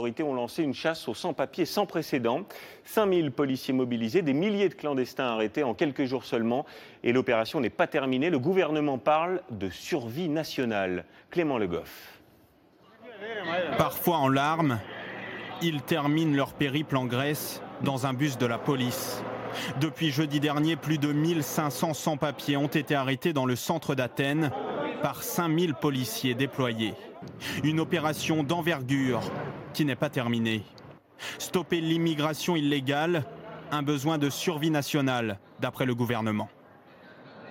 autorités ont lancé une chasse aux sans-papiers sans précédent. 5000 policiers mobilisés, des milliers de clandestins arrêtés en quelques jours seulement. Et l'opération n'est pas terminée. Le gouvernement parle de survie nationale. Clément Le Goff. Parfois en larmes, ils terminent leur périple en Grèce dans un bus de la police. Depuis jeudi dernier, plus de 1500 sans-papiers ont été arrêtés dans le centre d'Athènes par 5000 policiers déployés. Une opération d'envergure qui n'est pas terminée. Stopper l'immigration illégale, un besoin de survie nationale, d'après le gouvernement.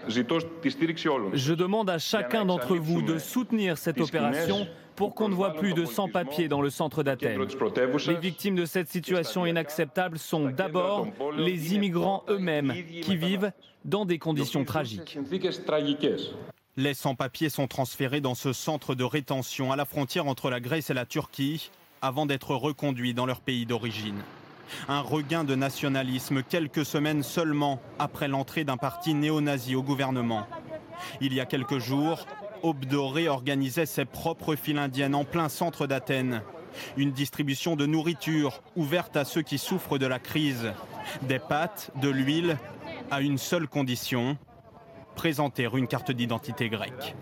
Je demande à chacun d'entre vous de soutenir cette opération pour qu'on ne voit plus de sans-papiers dans le centre d'Athènes. Les victimes de cette situation inacceptable sont d'abord les immigrants eux-mêmes qui vivent dans des conditions tragiques. Les sans-papiers sont transférés dans ce centre de rétention à la frontière entre la Grèce et la Turquie avant d'être reconduits dans leur pays d'origine. Un regain de nationalisme quelques semaines seulement après l'entrée d'un parti néo-nazi au gouvernement. Il y a quelques jours, Aube Dorée organisait ses propres files indiennes en plein centre d'Athènes. Une distribution de nourriture ouverte à ceux qui souffrent de la crise. Des pâtes, de l'huile, à une seule condition, présenter une carte d'identité grecque.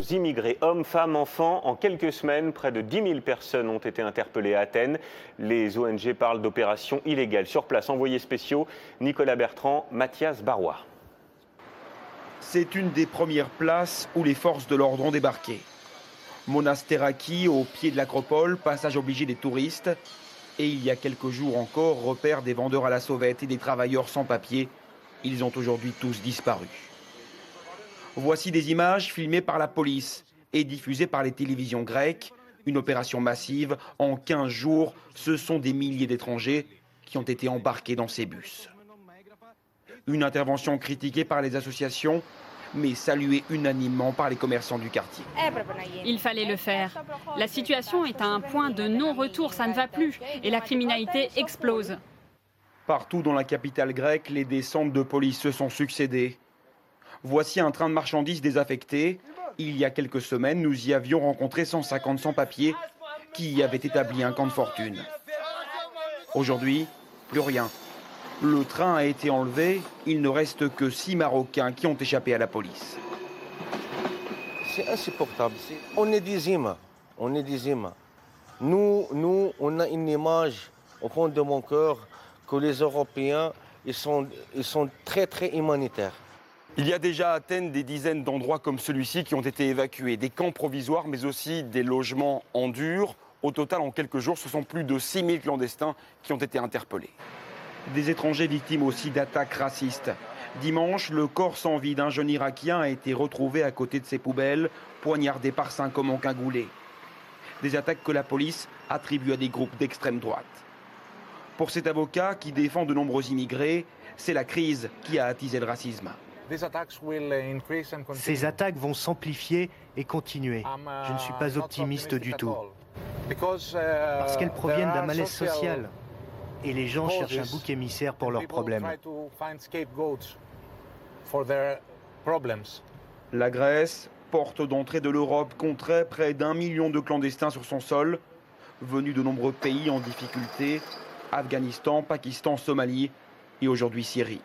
Immigrés, hommes, femmes, enfants, en quelques semaines, près de 10 000 personnes ont été interpellées à Athènes. Les ONG parlent d'opérations illégales. Sur place, envoyés spéciaux, Nicolas Bertrand, Mathias Barois. C'est une des premières places où les forces de l'ordre ont débarqué. Monastéraki, au pied de l'acropole, passage obligé des touristes. Et il y a quelques jours encore, repère des vendeurs à la sauvette et des travailleurs sans papier. Ils ont aujourd'hui tous disparu. Voici des images filmées par la police et diffusées par les télévisions grecques. Une opération massive. En 15 jours, ce sont des milliers d'étrangers qui ont été embarqués dans ces bus. Une intervention critiquée par les associations, mais saluée unanimement par les commerçants du quartier. Il fallait le faire. La situation est à un point de non-retour, ça ne va plus. Et la criminalité explose. Partout dans la capitale grecque, les descentes de police se sont succédées. Voici un train de marchandises désaffecté. Il y a quelques semaines, nous y avions rencontré 150 sans-papiers qui y avaient établi un camp de fortune. Aujourd'hui, plus rien. Le train a été enlevé. Il ne reste que 6 Marocains qui ont échappé à la police. C'est insupportable. On est des humains. On est des humains. Nous, on a une image au fond de mon cœur que les Européens, ils sont très, très humanitaires. Il y a déjà à Athènes des dizaines d'endroits comme celui-ci qui ont été évacués, des camps provisoires mais aussi des logements en dur. Au total, en quelques jours, ce sont plus de 6000 clandestins qui ont été interpellés. Des étrangers victimes aussi d'attaques racistes. Dimanche, le corps sans vie d'un jeune Irakien a été retrouvé à côté de ses poubelles, poignardé par 5 hommes encagoulés. Des attaques que la police attribue à des groupes d'extrême droite. Pour cet avocat qui défend de nombreux immigrés, c'est la crise qui a attisé le racisme. Ces attaques vont s'amplifier et continuer. Je ne suis pas optimiste du tout. Parce qu'elles proviennent d'un malaise social. Et les gens cherchent un bouc émissaire pour leurs problèmes. La Grèce, porte d'entrée de l'Europe, compterait près d'1 million de clandestins sur son sol, venus de nombreux pays en difficulté, Afghanistan, Pakistan, Somalie et aujourd'hui Syrie.